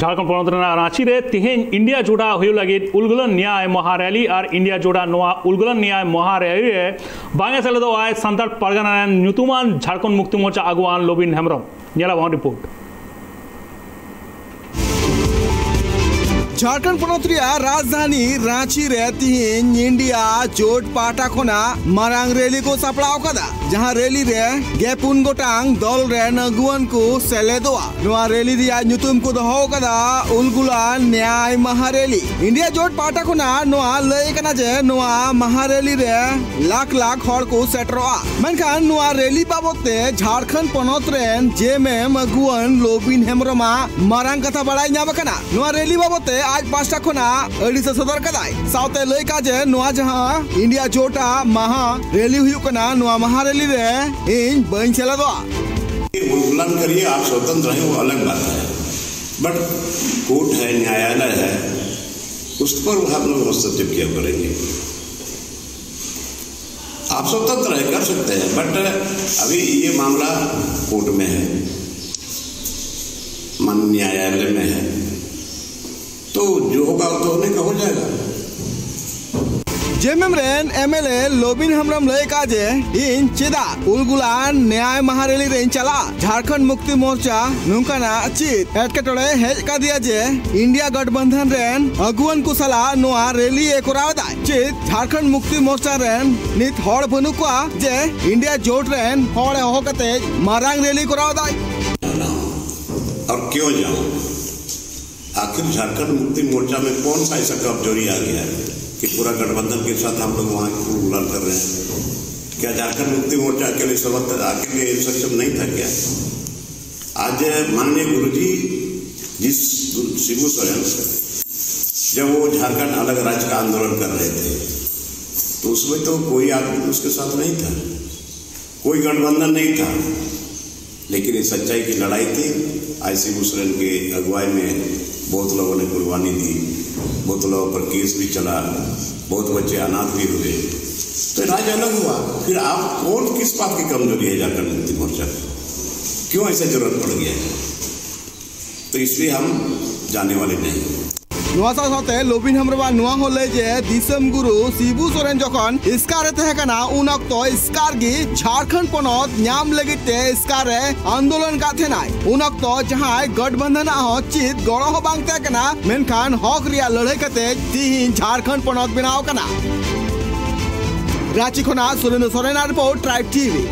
झारखंड पनत रांची रे तिहें इंडिया जोड़ा हुई लगे उलगुलन न्याय महारैली और इंडिया जोड़ा नोआ उलगुलन न्याय महारैली रे बांगे सेलेदो आय सांताल परगना ᱧᱩᱛᱩᱢᱟᱱ झारखंड मुक्ति मोर्चा आगुवान लोबिन हेम्ब्रम नेला वन रिपोर्ट। झारखंड पनत राजधानी रांची रे तिहिन इंडिया जोट पाटा खोना मारांग रैली को सापड़ाव कदा जहां रैली रे गेपुन गोटांग दल रे नगुवन को सेलेदोआ नोआ रैली रिया ᱧᱩᱛᱩᱢ को दहो कदा उलगुलान न्याय महारैली इंडिया जोट पाटा खोना नोआ लय कना जे नोआ महारैली रे लाख लाख हड़ को सेटरोआ मनखान नोआ रैली बाबते झारखंड पनत रेन जेएमएम अगुवन लोबिन हेम्ब्रम मारांग कथा बड़ाई ᱧᱟᱢ कना नोआ रैली बाबते आज 5टा खोना अड़ी से सदर कदाय साउते लय का जे नोआ जहां इंडिया जोटा महा रैली हुई कना नोआ महा रैली रे इन बन चला दो उल्लंघन करिए, आप स्वतंत्र हैं, वो अलग बात है, बट कोर्ट है, न्यायालय है, उस पर हम लोग हस्तक्षेप किया करेंगे। आप स्वतंत्र है, कर सकते हैं, बट अभी ये मामला कोर्ट में है, माननीय न्यायालय में है, तो जो होगा तो होने का हो जाएगा। जेएमएम रेन एमएलए लोबिन हेम्ब्रम लय का जे इन चेदा उलगुलान न्याय महारैली रेन चला झारखंड मुक्ति मोर्चा नुकाना चित एटकेटोड़े हेज का दिया जे इंडिया गठबंधन रेन अगुवन को सला नोआ रैली ए कोरावदा चित झारखंड मुक्ति मोर्चा रेन नित हड़ बनुका जे इंडिया जोट रेन हड़ हो कते मारांग रैली कोरावदा और क्यों जाऊं? आखिर झारखंड मुक्ति मोर्चा में कौन सा ऐसा कमजोरी आ गया है कि पूरा गठबंधन के साथ हम लोग वहाँ उल्लंघन कर रहे हैं? क्या झारखंड मुक्ति मोर्चा अकेले सक्षम नहीं था क्या? आज माननीय गुरुजी जिस शिबू सोरेन जब वो झारखंड अलग राज्य का आंदोलन कर रहे थे तो उसमें तो कोई आदमी उसके साथ नहीं था, कोई गठबंधन नहीं था, लेकिन ये सच्चाई की लड़ाई थी। आई शिबू सोरेन के अगुवाई में बहुत लोगों ने कुर्बानी दी, बहुत लोगों पर केस भी चला, बहुत बच्चे अनाथ भी हुए, तो राज्य अलग हुआ। फिर आप कौन किस बात की कमजोरी है झारखंड मुक्ति मोर्चा, क्यों ऐसे जरूरत पड़ गया? तो इसलिए हम जाने वाले नहीं। नोआ साथे लोबिन हेम्ब्रम नोआ होले जे दिसम गुरु शिबू सोरेन जखन इस्कार तहे कना उन अक्तो इस्कार गी झारखंड पनत न्याम लगिते इस्कार आंदोलन का थेनाय उन अक्तो जहां गठबंधन हो चित गड़ो हो बांग तहे कना मेनखान हक रिया लड़ाई कते तिहिन झारखंड पनत बनाव कना। रांची खोना Surendra Soren report tribe TV.